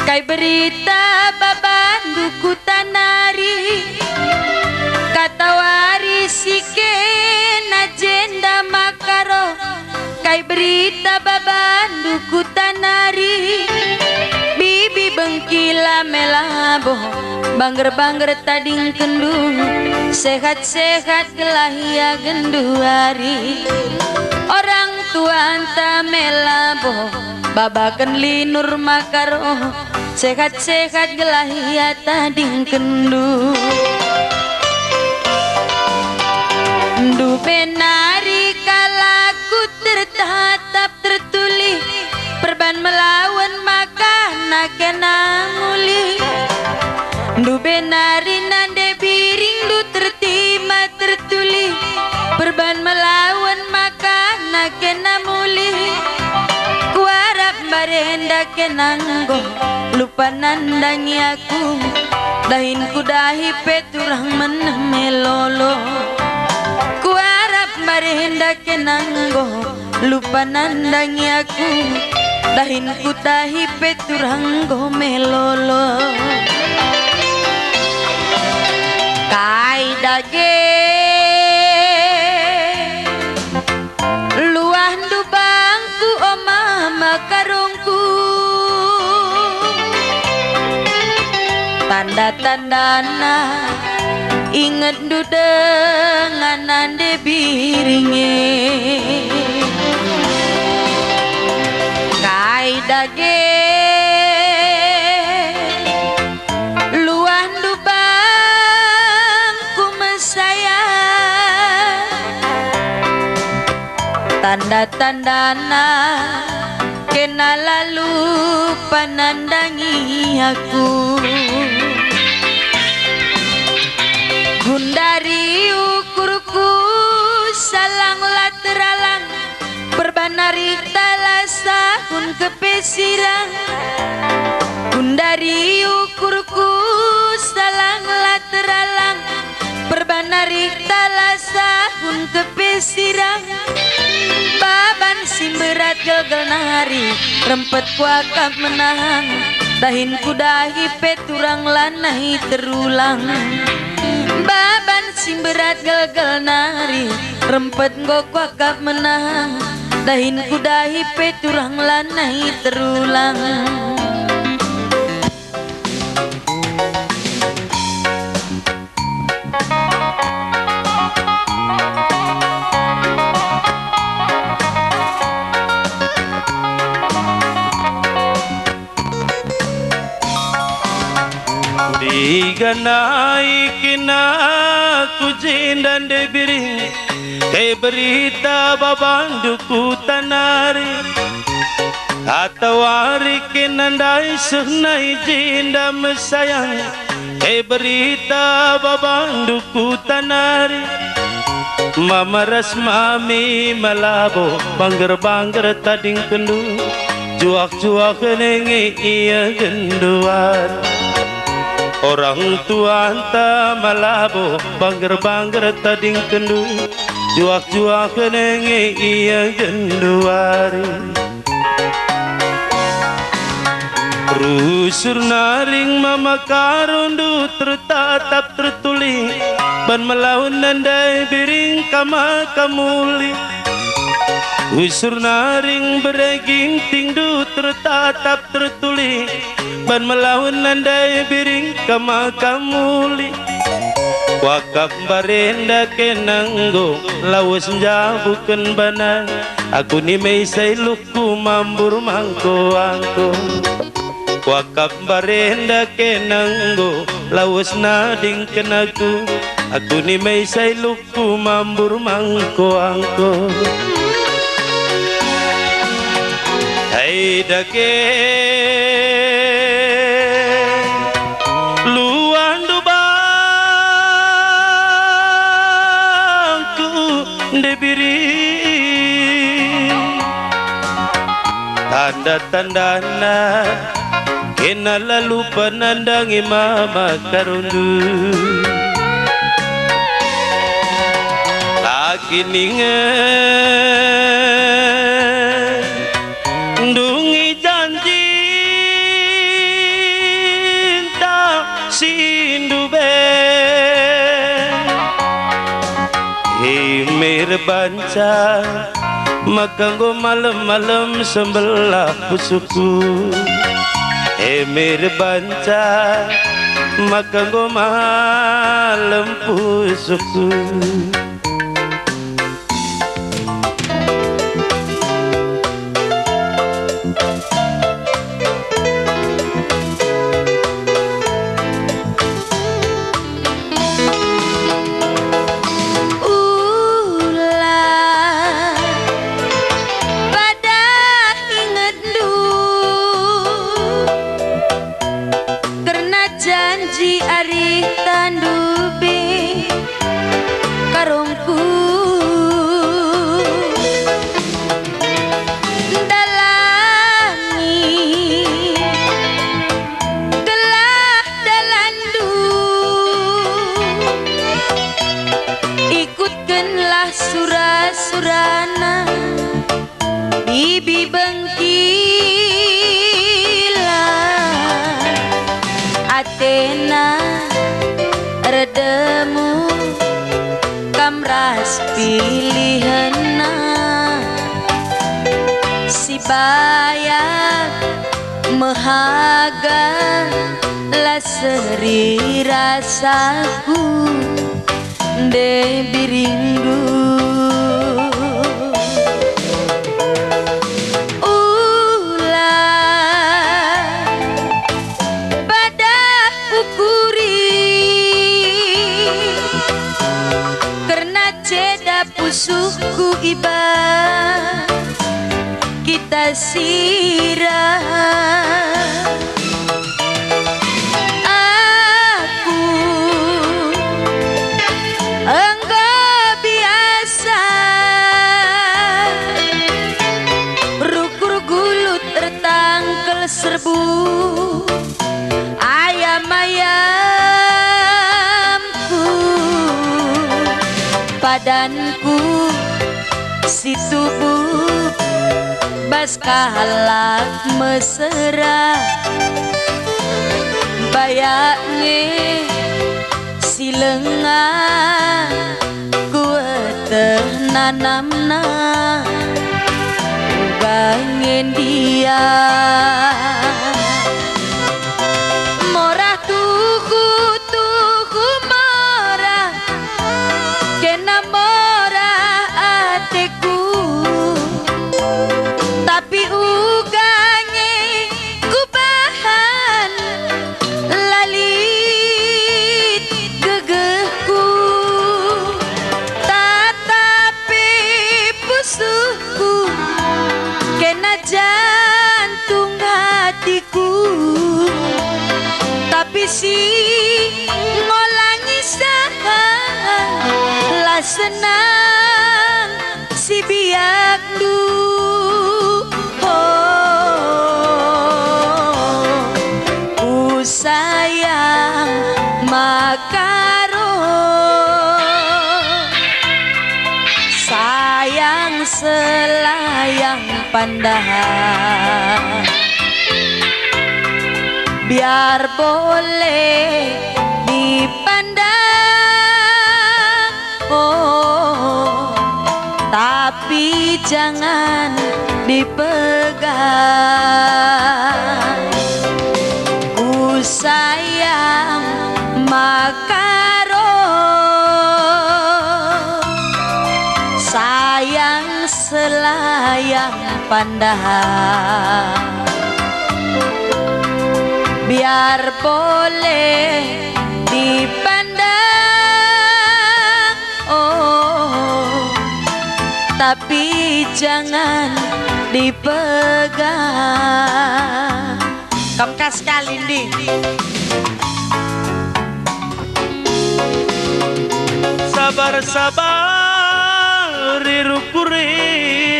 Kai berita babanduku tanari katawari sike najenda makaro. Kai berita babanduku tanari bibi bengkila melabo bangger-bangger tading kendung sehat-sehat gelahia genduari. Orang tua anta melabo babakan linur makaro sehat-sehat gelahia tading kendung. Du benari kalaku tertatap tertuli perban melawan maka nakena muli. Du benari nande biring du tertima tertuli perban melawan maka nakena muli. Kuarap barenda kenanggo lupa nandangi aku dahin kudahi peturang menemelolo. Kuarap barenda kenanggo lupa nandangi aku dahin kudahi peturang melolo. Kai dage luah du bangku omama karungku tanda-tandana inget du dengan ande biringe. Kai dage luah du bangku mesaya tanda-tandana kena lalu panandangi aku. Gundari ukurku salang lateralang berbanari talasa kun kepesirang. Gundari ukurku salang lateralang berbanari talasa kun kepesirang. Baban simberat gagal nari rempet kuakap menang dahin kudahi peturang lanai terulang. Baban simberat gagal nari rempet kuakap menang dahin kudahi peturang lanai terulang. Diganai kina kujindan debiring kai berita babanduku tanari atawari kinandai sehnai jinda mesayang kai berita babanduku tanari mamaras mami malabo bangger-bangger tading kendu juak-juak nenge iya genduar. Orang tua anta malabo bangger-bangger tading kendu juak-juak nenge iya genduari. Rusur naring mama karundu tertatap tertuli ban melawan nandai biring kama kamuli. Usur naring bereging tingdu tertatap tertuli ban melawan nandai biring kama kamuli. Wakaf barenda kenanggo lawas jabukan bana aku ni may luku mambur mangko angko. Wakaf barenda kenanggo lawas nading kenaku aku ni may luku mambur mangko angko. Hai dake luan du bangku debiri tanda-tandana kena lalu penandangi mama karundu. Lagi ningan dungi janji banca makanggo malam-malam sembelah pusuku emir banca makanggo malam pusuku janji ari tandubi karungku dalangi gelah dalandu ikutkanlah surah-surana bibi Atena redemu kamras pilihena si bayak mehaga laseri rasaku debirindu pusuhku iba kita sirah aku enggak biasa rukur gulut tertangkel serbu badanku si tubuh bas kahalak mesra bayaknya si lengah kuateh nanamna bangen dia morah tuku morah kena morah hatiku tapi uganye kubahan lalit gegehku tatapi pusuhku kena jantung hatiku tapi si ngolangi lah senang si biak du ku sayang makaro sayang selayang pandangan biar boleh dipandang tapi jangan dipegang ku sayang makaro sayang selayang pandangan biar boleh dipandang tapi jangan dipegang. Kamkas Kalindi. Sabar-sabar irukuri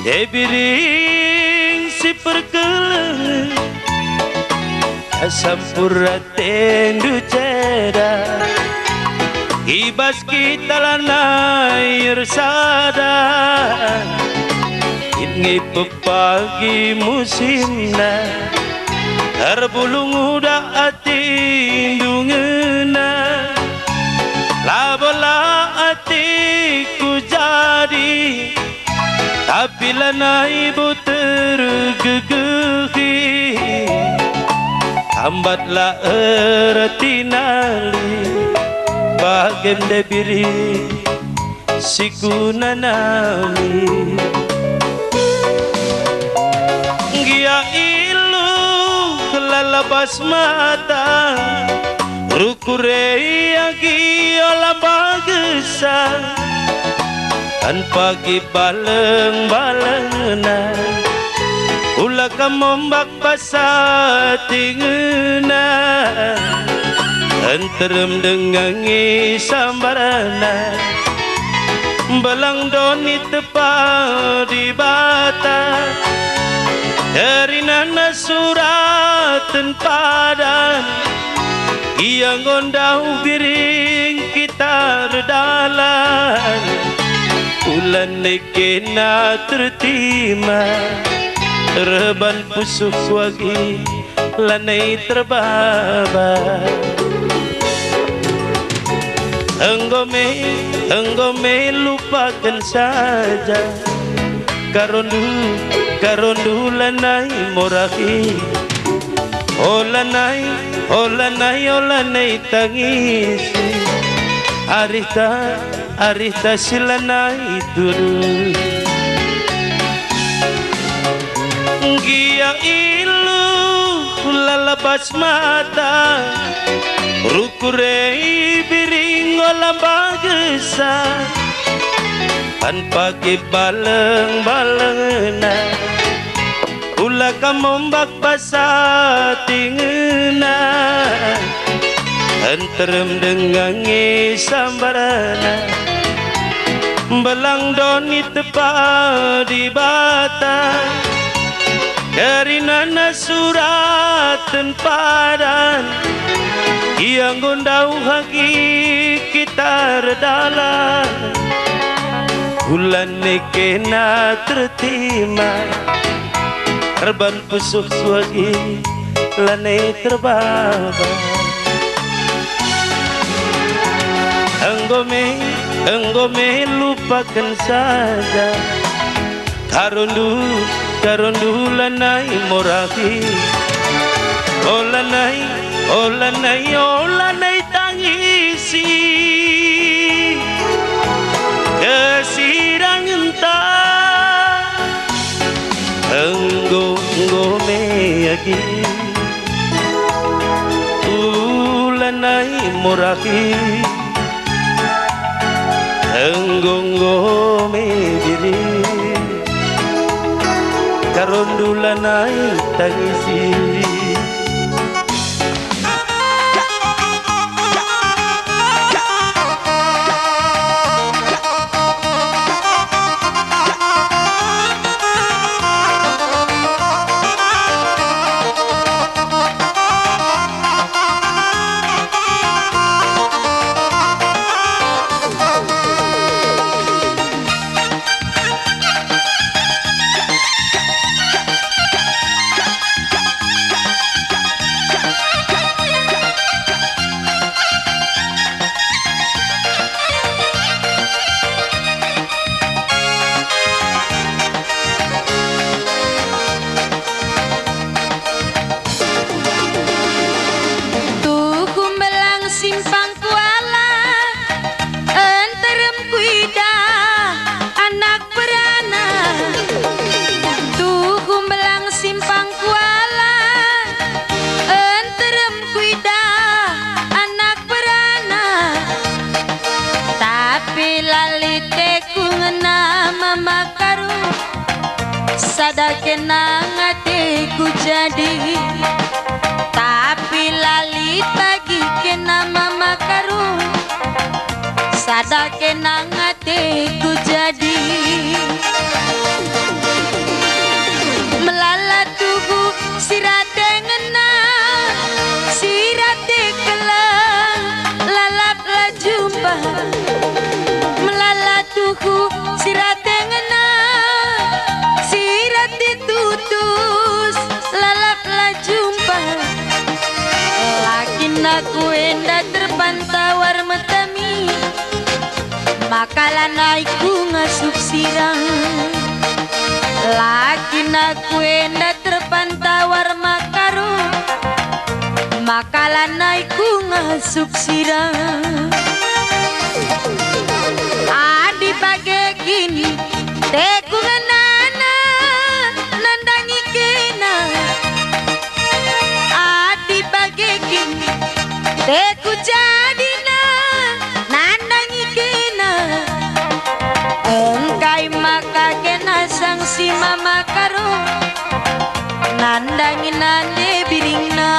debiring si perkeleng asampura tendu ceda ibas kita lanai sada ini pepagi musimna terbulung udah ati dungena labola ati tapi lana ibu tergegehi. Hambatlah erti nali bagem debiri sikuna nami. Gia ilu lalabas mata rukure agi ola bagesa tanpa baleng-balengna ula kamombak pasatingena enterem dengan sambarana belang doni tepat di bata dari nana suratan padan yang gondau biring kita redalan ulan nekena tertima reban pusuk wagi lanai terbaba. Enggome lupakan saja karondu lanai morahi. Oh lanai tangisi arita silanai turu. Gia ilu lalabas mata rukure biring olam bagesa tanpa baleng-balengna ula kamombak pasatingena enterem dengan sambarana belang doni tepat di bata dari nana suratan padan yang gondau hagi kita redalan bulan nekena tertima reban pusuk suagi lanai terbaba. Enggome lupakan saja karondu lanai morahi. Oh lanai tangisi kesirang entah enggome lagi lanai morahi enggome diri karondu lanai tangisi. Sadake nang hatiku jadi tapi lali bagi kena mama karu sadake nang hatiku jadi melalat tubuh sirate ngena sirate kelang lalap la jumpa melalat tubuh sirate ngena tutus lalap la jumpa lakin aku enda terpantawar metami makalanay ku ngasuk sirang laki na kuenda terpantawar makaru makalanay ku ngasuk sirang adi bagegini teku nganana nandangi kena adi bagegini teku jadina nandangi kena engkai maka kena sang si mama karo nandangi nande biringna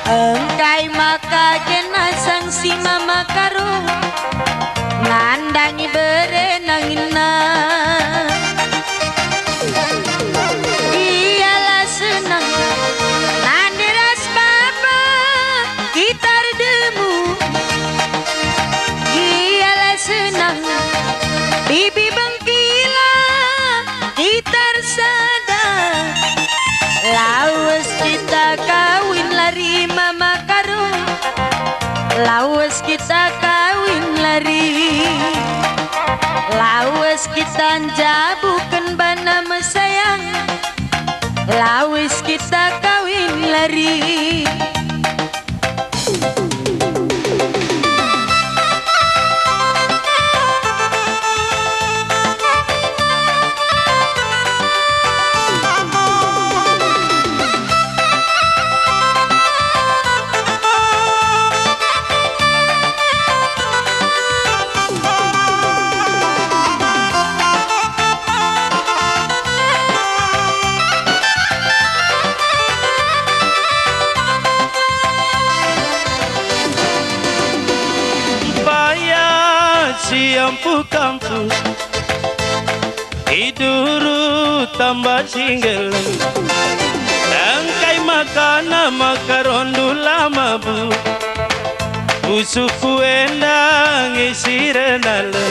engkai maka kena sang si mama karo nandangi berenangina iyalah senang nanderas baba gitar demu iyalah senang bibi bengkila gitar sada lawas kita kawin lari mama karo lawas kita kawin lari lawas kita jabukan bana mesayang lawas kita kawin lari Siampu kampung Iduru tambah singgel Tangkai makana makarondu lama bu Usuku endang isi renale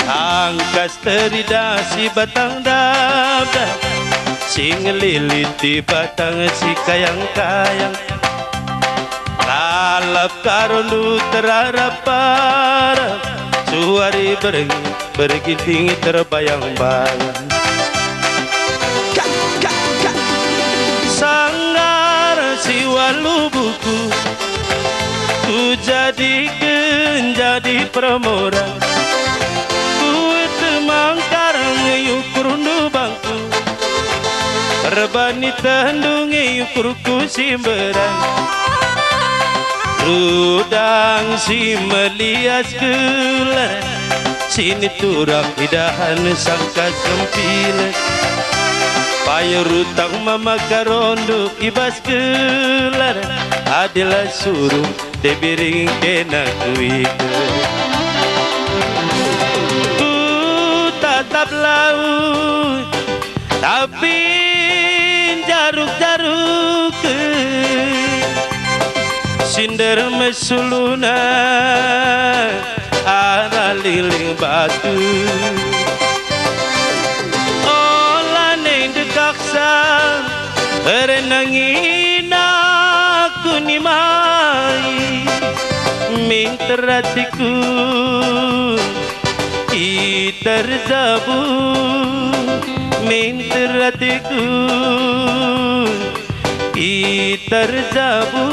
Angkas teridasi batang dabda Singeliliti batang si kayang-kayang Lalap karundu terarap-arap Suari berginting terbayang-bayang Sanggar si walu buku Ku jadi permora Ku temangkar ngeyukurundu bangku Rebani tandung ngeyukurku simberang Rudang si melias gelar Sini turak hidahan sangka sempilan Payah rutang mama karondo ibas gelar Adalah suruh debiring kena kuika Ku tatap laut Tapi jaruk-jaruk Sinder mesuluna arah liling batu Olah neng dekaksa renangin aku ni mai Ming teratiku terzabu Ming teratiku terzabu